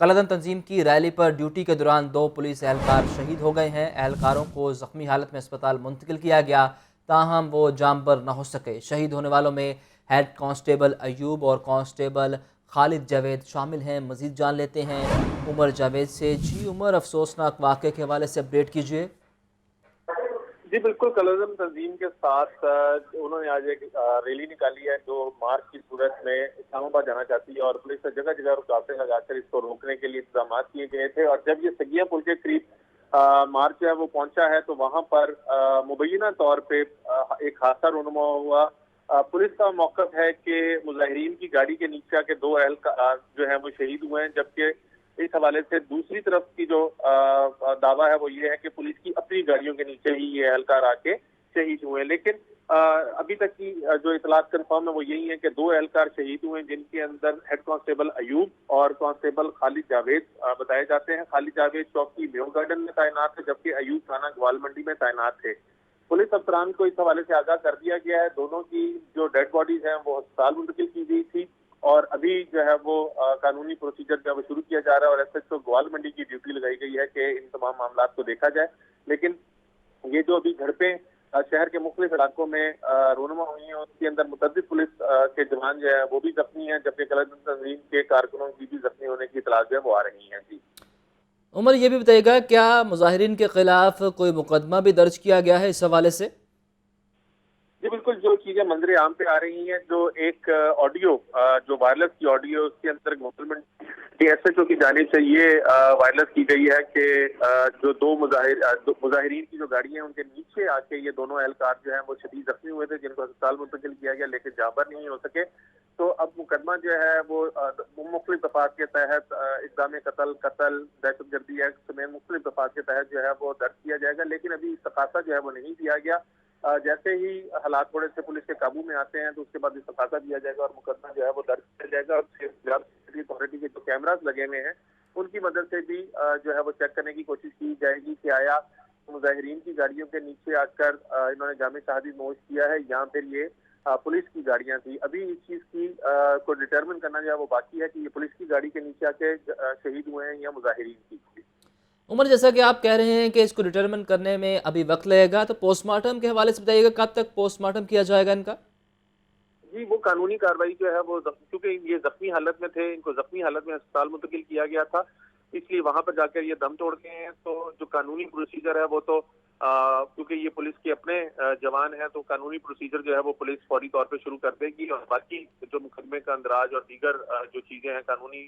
कलादम तंजीम की रैली पर ड्यूटी के दौरान 2 पुलिस एहलकार शहीद हो गए हैं। एहलकारों को जख्मी हालत में अस्पताल मुंतकिल किया गया, ताहम वो जांबर न हो सके। शहीद होने वालों में हेड कांस्टेबल अयूब और कांस्टेबल खालिद जावेद शामिल हैं। मजीद जान लेते हैं उमर जावेद से। जी उमर, अफसोसनाक वाक़े के हवाले से अपडेट कीजिए। जी बिल्कुल, कलरदम तंजीम के साथ उन्होंने आज एक रैली निकाली है जो मार्च की सूरत में इस्लामाबाद जाना चाहती है, और पुलिस ने जगह जगह रुकावटें लगाकर इसको रोकने के लिए इंतजाम किए गए थे। और जब ये सगिया पुल के करीब मार्च जो है वो पहुंचा है तो वहां पर मुबैना तौर पे एक हादसा रूनुमा हुआ। पुलिस का मौकफ है कि मुजाहिरीन की गाड़ी के नीचे आके 2 एहलकार जो है वो शहीद हुए हैं, जबकि इस हवाले से दूसरी तरफ की जो दावा है वो ये है कि पुलिस की अपनी गाड़ियों के नीचे ही ये एहलकार आके शहीद हुए। लेकिन अभी तक की जो इतलात कंफर्म है वो यही है कि 2 एहलकार शहीद हुए, जिनके अंदर हेड कांस्टेबल अयूब और कांस्टेबल खालिद जावेद बताए जाते हैं। खालिद जावेद चौकी मेयो गार्डन में तैनात है, जबकि अयूब थाना ग्वाल मंडी में तैनात थे। पुलिस अफसरान को इस हवाले से आगाह कर दिया गया है। दोनों की जो डेड बॉडीज हैं वो अस्पताल मुंतकिल की गई थी, और अभी जो है वो कानूनी प्रोसीजर जो है वो शुरू किया जा रहा है, और एसएचओ ग्वाल मंडी की ड्यूटी लगाई गई है कि इन तमाम मामला को देखा जाए। लेकिन ये जो अभी झड़पें शहर के मुख्तलिफ इलाकों में रूनुमा हुई हैं, उसके अंदर मुतअद्दिद पुलिस के जवान जो है वो भी जख्मी हैं, जबकि कलरदम तंजीम के कारकुनों की भी जख्मी होने की इतलात जो है वो आ रही हैं। जी उमर, ये भी बताइएगा, क्या मुजाहिरीन के खिलाफ कोई मुकदमा भी दर्ज किया गया है इस हवाले से? जी बिल्कुल, जो चीजें मंजरे आम पे आ रही हैं, जो एक ऑडियो जो वायरलेस की ऑडियो, उसके अंदर गवर्नमेंट के एसएचओ की जानिब से ये वायरलेस की गई है कि जो दो मुजाहिरीन की जो गाड़ियां हैं उनके नीचे आके ये दोनों एहलकार जो हैं वो शदीद जख्मी हुए थे, जिनको अस्पताल मुंतकिल किया गया, लेकिन जाबर नहीं हो सके। तो अब मुकदमा जो है वो मुख्तलिफ दफात के तहत इक़दाम कत्ल दहशतगर्दी एक्ट समेत मुख्तलिफ दफात के तहत जो है वो दर्ज किया जाएगा। लेकिन अभी इस्तग़ासा जो है वो नहीं दिया गया। जैसे ही हालात थोड़े से पुलिस के काबू में आते हैं तो उसके बाद इस्तग़ासा दिया जाएगा और मुकदमा जो है वो दर्ज किया जाएगा। और अथॉरिटी के जो कैमरास लगे हुए हैं उनकी मदद से भी जो है वो चेक करने की कोशिश की जाएगी कि आया मुजाहिरीन की गाड़ियों के नीचे आकर इन्होंने जामे शहादत नोश किया है या फिर ये पुलिस की गाड़ियां थी। अभी इस चीज की को डिटरमिन करना जो है वो बाकी है कि ये पुलिस की गाड़ी के नीचे आके शहीद हुए हैं या मुजाहिरीन की। उमर, जैसा कि आप कह रहे हैं कि इसको डिटरमिन करने में अभी वक्त लगेगा, तो पोस्टमार्टम के हवाले से बताइएगा, कब तक पोस्टमार्टम किया जाएगा इनका? जी वो कानूनी कार्रवाई जो है वो क्योंकि ये जख्मी हालत में थे, इनको जख्मी हालत में अस्पताल मुंतकिल किया गया था, इसलिए वहां पर जाकर ये दम तोड़ गए हैं। तो जो कानूनी प्रोसीजर है वो तो क्योंकि ये पुलिस के अपने जवान हैं तो कानूनी प्रोसीजर जो है वो पुलिस फौरी तौर पे शुरू कर देगी, और बाकी जो मुकदमे का अंदराज और दीगर जो चीजें हैं कानूनी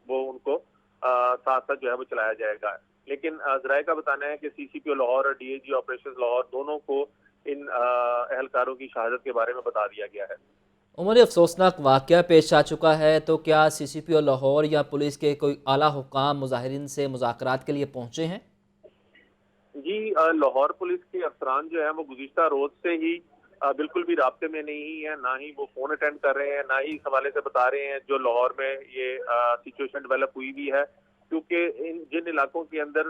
वो उनको साथ साथ जो है वो चलाया जाएगा। लेकिन जराये का बताना है कि सीसीपीओ लाहौर और डीएजी ऑपरेशन लाहौर दोनों को इन एहलकारों की शहादत के बारे में बता दिया गया है। उमर, ये अफसोसनाक वाक़या पेश आ चुका है, तो क्या सीसीपीओ लाहौर या पुलिस के कोई आला हुकाम मुजाहिरीन से मुज़ाकरात के लिए पहुंचे हैं? जी लाहौर पुलिस के अफसरान जो है वो गुज़िश्ता रोज से ही बिल्कुल भी राब्ते में नहीं है, ना ही वो फोन अटेंड कर रहे हैं, ना ही इस हवाले से बता रहे हैं जो लाहौर में ये सिचुएशन डेवलप हुई भी है। क्योंकि इन जिन इलाकों के अंदर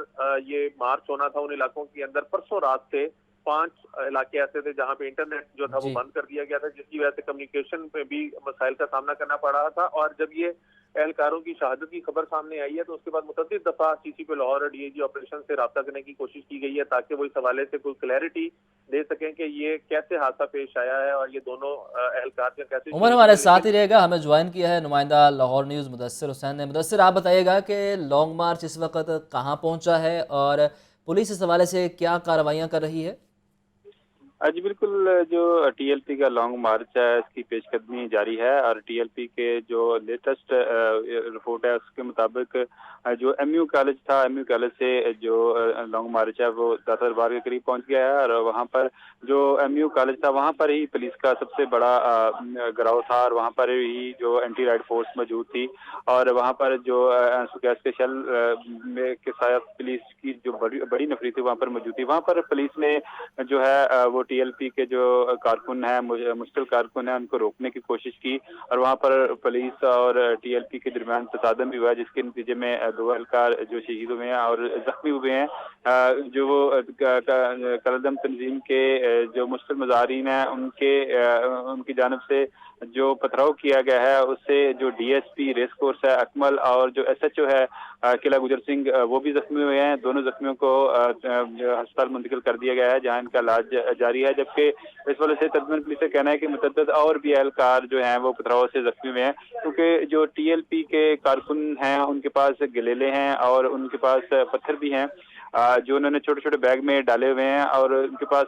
ये मार्च होना था उन इलाकों के अंदर परसों रात से 5 इलाके ऐसे थे जहाँ पे इंटरनेट जो था वो जी। बंद कर दिया गया था, जिसकी वजह से कम्युनिकेशन पे भी मसाइल का सामना करना पड़ रहा था। और जब ये एहलकारों की शहादत की खबर सामने आई है तो उसके बाद मुतअद्दिद दफा सीसीपी लाहौर और डीएजी ऑपरेशन से राब्ता करने की कोशिश की गई है, ताकि वो इस हवाले से कोई क्लैरिटी दे सकें कि ये कैसे हादसा पेश आया है और ये दोनों एहलकार जो कैसे उमर शहीद हमारे हुए। साथ लेकिन ही रहेगा, हमें ज्वाइन किया है नुमाइंदा लाहौर न्यूज़ मुदस्सिर हुसैन ने। मुदस्सिर, आप बताइएगा कि लॉन्ग मार्च इस वक्त कहाँ पहुंचा है और पुलिस इस हवाले से क्या कार्रवाइयाँ कर रही है? जी बिल्कुल, जो टीएलपी का लॉन्ग मार्च है इसकी पेशकदमी जारी है, और टीएलपी के जो लेटेस्ट रिपोर्ट है उसके मुताबिक जो एमयू कॉलेज था, एमयू कॉलेज से जो लॉन्ग मार्च है वो 10 दरबार के करीब पहुंच गया है, और वहां पर जो एमयू कॉलेज था वहां पर ही पुलिस का सबसे बड़ा गिराव था, और वहां पर ही जो एंटी राइड फोर्स मौजूद थी, और वहां पर जो गैस के शेल के साथ पुलिस की जो बड़ी नफरी थी वहां पर मौजूद थी। वहां पर पुलिस ने जो है वो TLP के जो कारकुन हैं, मुश्किल कारकुन हैं, उनको रोकने की कोशिश की और वहाँ पर पुलिस और TLP के दरमियान तसादम भी हुआ, जिसके नतीजे में 2 एहलकार जो शहीद हुए हैं और जख्मी हुए हैं। जो वो कलदम तंजीम के जो मुश्किल मुजाहिरीन हैं, उनकी जानिब से जो पथराव किया गया है, उससे जो DSP रेस कोर्स है अकमल और जो SHO है किला गुजर सिंह, वो भी जख्मी हुए हैं। दोनों जख्मियों को अस्पताल मुंतकिल कर दिया गया है, जहां इनका इलाज जारी है। जबकि इस वजह से तर्जुमान पुलिस का कहना है कि मुतअद्दिद और भी एहलकार जो हैं वो पथराव से जख्मी हुए हैं, क्योंकि जो TLP के कारकुन हैं उनके पास गलेले हैं और उनके पास पत्थर भी हैं जो उन्होंने छोटे छोटे बैग में डाले हुए हैं और उनके पास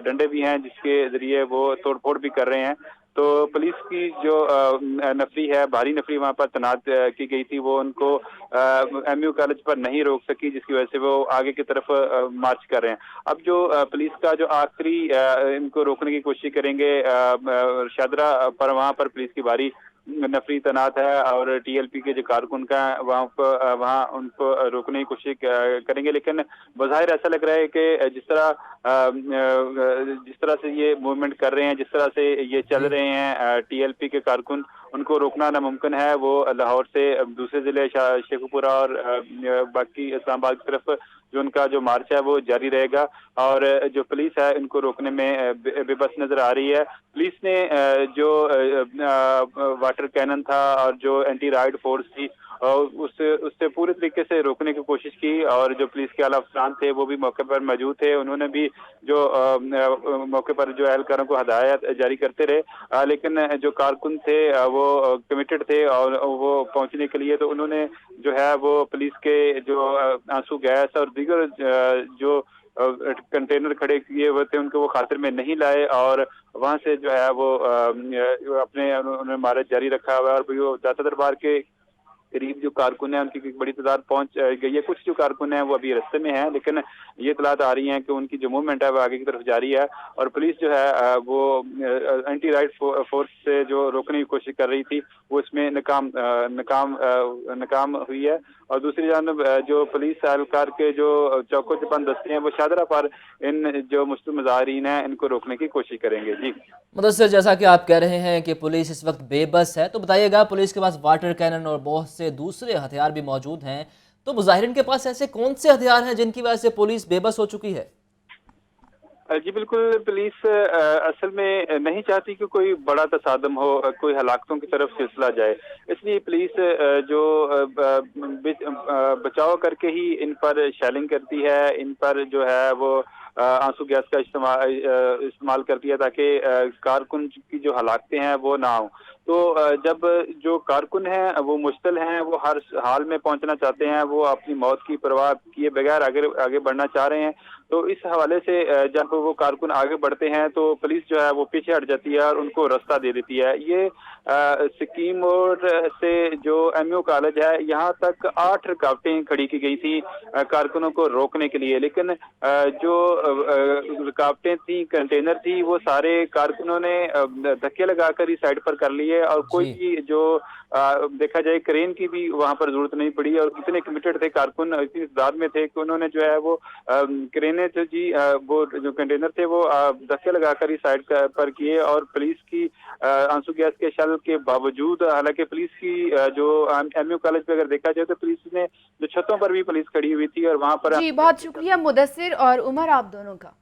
डंडे भी हैं जिसके जरिए वो तोड़ फोड़ भी कर रहे हैं। तो पुलिस की जो नफरी है, भारी नफरी वहाँ पर तैनात की गई थी, वो उनको MU कॉलेज पर नहीं रोक सकी, जिसकी वजह से वो आगे की तरफ मार्च कर रहे हैं। अब जो पुलिस का जो आखिरी इनको रोकने की कोशिश करेंगे शादरा पर, वहाँ पर पुलिस की भारी नफरी तैनात है और TLP के जो कारकुन का वहाँ उनको रोकने की कोशिश करेंगे। लेकिन बज़ाहिर ऐसा लग रहा है कि जिस तरह से ये मूवमेंट कर रहे हैं, जिस तरह से ये चल जी। रहे हैं TLP के कारकुन, उनको रोकना नामुमकिन है। वो लाहौर से दूसरे जिले शेखुपुरा और बाकी इस्लामाबाद की तरफ जो उनका जो मार्च है वो जारी रहेगा और जो पुलिस है इनको रोकने में बेबस नजर आ रही है। पुलिस ने जो वाटर कैनन था और जो एंटी राइड फोर्स थी उससे पूरे तरीके से रोकने की कोशिश की और जो पुलिस के आला अफसरान थे वो भी मौके पर मौजूद थे। उन्होंने भी जो मौके पर जो एहलकारों को हदायत जारी करते रहे, लेकिन जो कारकुन थे वो कमिटेड थे और वो पहुंचने के लिए, तो उन्होंने जो है वो पुलिस के जो आंसू गैस और दीगर जो कंटेनर खड़े किए हुए थे उनको वो खातिर में नहीं लाए और वहां से जो है वो अपने उन्होंने मार्च जारी रखा हुआ है। और वो दाता दरबार के करीब जो कारकुन है उनकी बड़ी तादाद पहुंच गई है। कुछ जो कारकुन है वो अभी रास्ते में है, लेकिन ये इतलात आ रही हैं कि उनकी जो मूवमेंट है वो आगे की तरफ जारी है और पुलिस जो है वो एंटी राइट फोर्स से जो रोकने की कोशिश कर रही थी वो इसमें नाकाम हुई है। और दूसरी जानब जो पुलिस एहलकार के जो चौको चौबंद दस्ते हैं वो शादरा पर इन जो मुस्लिम मुजाहिरीन हैं इनको रोकने की कोशिश करेंगे। जी मुदस्सिर, जैसा कि आप कह रहे हैं कि पुलिस इस वक्त बेबस है, तो बताइएगा पुलिस के पास वाटर कैनन और बहुत से दूसरे हथियार भी मौजूद हैं, तो मुजाहिरीन के पास ऐसे कौन से हथियार हैं जिनकी वजह से पुलिस बेबस हो चुकी है? जी बिल्कुल, पुलिस असल में नहीं चाहती कि कोई बड़ा तसादम हो, कोई हलाकतों की तरफ सिलसिला जाए, इसलिए पुलिस जो बचाव करके ही इन पर शेलिंग करती है, इन पर जो है वो आंसू गैस का इस्तेमाल करती है ताकि कारकुन की जो हलाकतें हैं वो ना हो। तो जब जो कारकुन हैं वो मुश्तिल हैं, वो हर हाल में पहुंचना चाहते हैं, वो अपनी मौत की परवाह किए बगैर आगे बढ़ना चाह रहे हैं, तो इस हवाले से जब वो कारकुन आगे बढ़ते हैं तो पुलिस जो है वो पीछे हट जाती है और उनको रास्ता दे देती है। ये सिक्किम और से जो MU कॉलेज है यहाँ तक 8 रुकावटें खड़ी की गई थी कारकुनों को रोकने के लिए, लेकिन जो रुकावटें थी, कंटेनर थी, वो सारे कारकुनों ने धक्के लगाकर ही साइड पर कर लिए और कोई जी। भी जो देखा जाए क्रेन की भी वहां पर जरूरत नहीं पड़ी और इतने कमिटेड थे कारकुन, इतनी तादाद में थे कि उन्होंने जो है वो क्रेनें थे जी, वो जो कंटेनर थे वो धक्के लगाकर ही साइड पर किए और पुलिस की आंसू गैस के शल के बावजूद, हालांकि पुलिस की जो MU कॉलेज पे अगर देखा जाए तो पुलिस ने जो छतों पर भी पुलिस खड़ी हुई थी और वहां पर जी, बहुत शुक्रिया मुदस्सिर और उमर आप दोनों का।